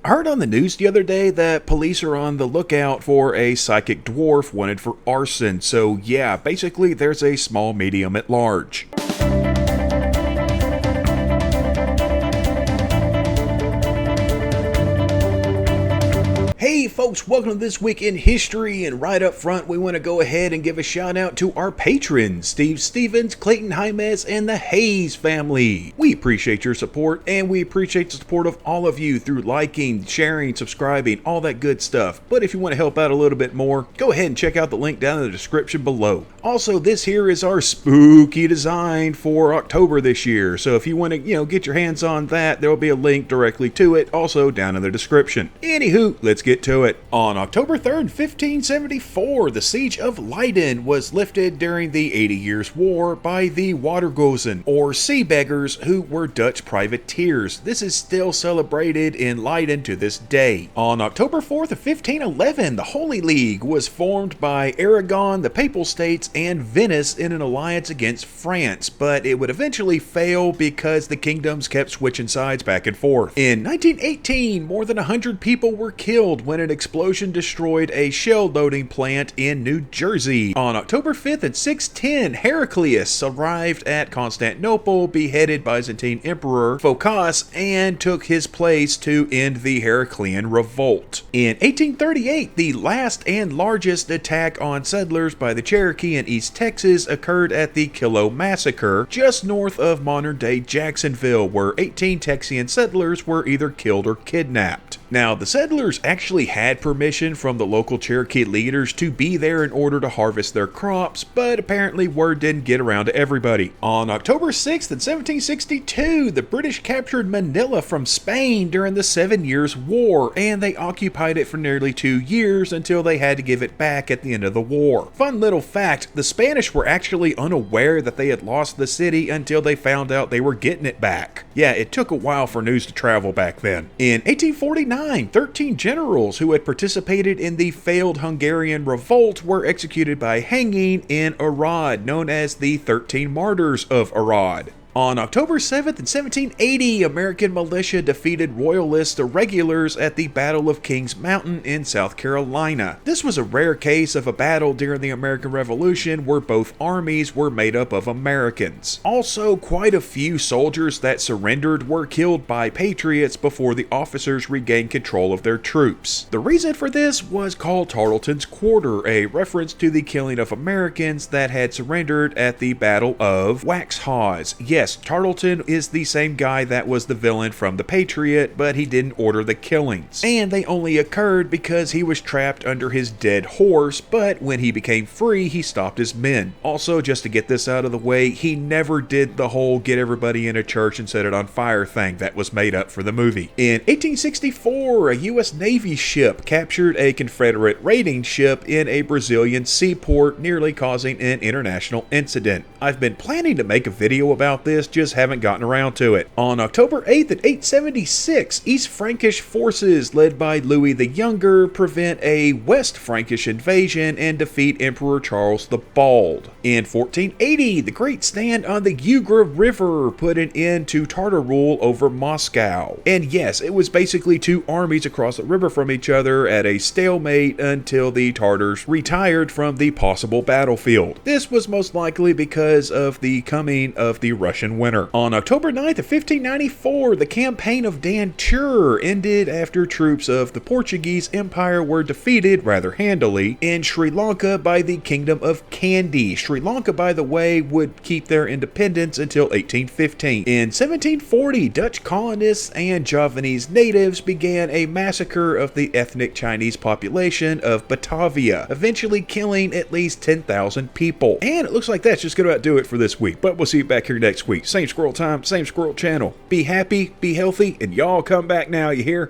I heard on the news the other day that police are on the lookout for a psychic dwarf wanted for arson. So yeah, basically there's a small medium at large. Hey folks, welcome to This Week in History, and right up front we want to go ahead and give a shout out to our patrons, Steve Stevens, Clayton Jaimes, and the Hayes family. We appreciate your support, and we appreciate the support of all of you through liking, sharing, subscribing, all that good stuff. But if you want to help out a little bit more, go ahead and check out the link down in the description below. Also, this here is our spooky design for October this year, so if you want to, get your hands on that, there will be a link directly to it, also down in the description. Anywho, let's get to it. On October 3rd, 1574, the siege of Leiden was lifted during the 80 Years' War by the Watergozen, or sea beggars, who were Dutch privateers. This is still celebrated in Leiden to this day. On October 4th of 1511, the Holy League was formed by Aragon, the Papal States, and Venice in an alliance against France, but it would eventually fail because the kingdoms kept switching sides back and forth. In 1918, more than 100 people were killed when an explosion destroyed a shell loading plant in New Jersey. On October 5th in 610, Heraclius arrived at Constantinople, beheaded Byzantine Emperor Phocas, and took his place to end the Heraclean revolt. In 1838, the last and largest attack on settlers by the Cherokee in East Texas occurred at the Kilo Massacre, just north of modern-day Jacksonville, where 18 Texian settlers were either killed or kidnapped. Now, the settlers actually had permission from the local Cherokee leaders to be there in order to harvest their crops, but apparently word didn't get around to everybody. On October 6th in 1762, the British captured Manila from Spain during the 7 Years' War, and they occupied it for nearly 2 years until they had to give it back at the end of the war. Fun little fact, the Spanish were actually unaware that they had lost the city until they found out they were getting it back. Yeah, it took a while for news to travel back then. In 1849, 13 generals who had participated in the failed Hungarian revolt were executed by hanging in Arad, known as the 13 Martyrs of Arad. On October 7th in 1780, American militia defeated Royalist irregulars at the Battle of Kings Mountain in South Carolina. This was a rare case of a battle during the American Revolution where both armies were made up of Americans. Also, quite a few soldiers that surrendered were killed by patriots before the officers regained control of their troops. The reason for this was called Tarleton's Quarter, a reference to the killing of Americans that had surrendered at the Battle of Waxhaws. Yes, Tarleton is the same guy that was the villain from The Patriot, but he didn't order the killings. And they only occurred because he was trapped under his dead horse, but when he became free, he stopped his men. Also, just to get this out of the way, he never did the whole get everybody in a church and set it on fire thing that was made up for the movie. In 1864, a U.S. Navy ship captured a Confederate raiding ship in a Brazilian seaport, nearly causing an international incident. I've been planning to make a video about this, just haven't gotten around to it. On October 8th at 876, East Frankish forces led by Louis the Younger prevent a West Frankish invasion and defeat Emperor Charles the Bald. In 1480, the Great Stand on the Ugra River put an end to Tartar rule over Moscow. And yes, it was basically two armies across the river from each other at a stalemate until the Tartars retired from the possible battlefield. This was most likely because of the coming of the Russian winter. On October 9th of 1594, the campaign of Dantur ended after troops of the Portuguese Empire were defeated rather handily in Sri Lanka by the Kingdom of Kandy. Sri Lanka, by the way, would keep their independence until 1815. In 1740, Dutch colonists and Javanese natives began a massacre of the ethnic Chinese population of Batavia, eventually killing at least 10,000 people. And it looks like that's just going to about do it for this week, but we'll see you back here next week. Same squirrel time, same squirrel channel. Be happy, be healthy, and y'all come back now, you hear?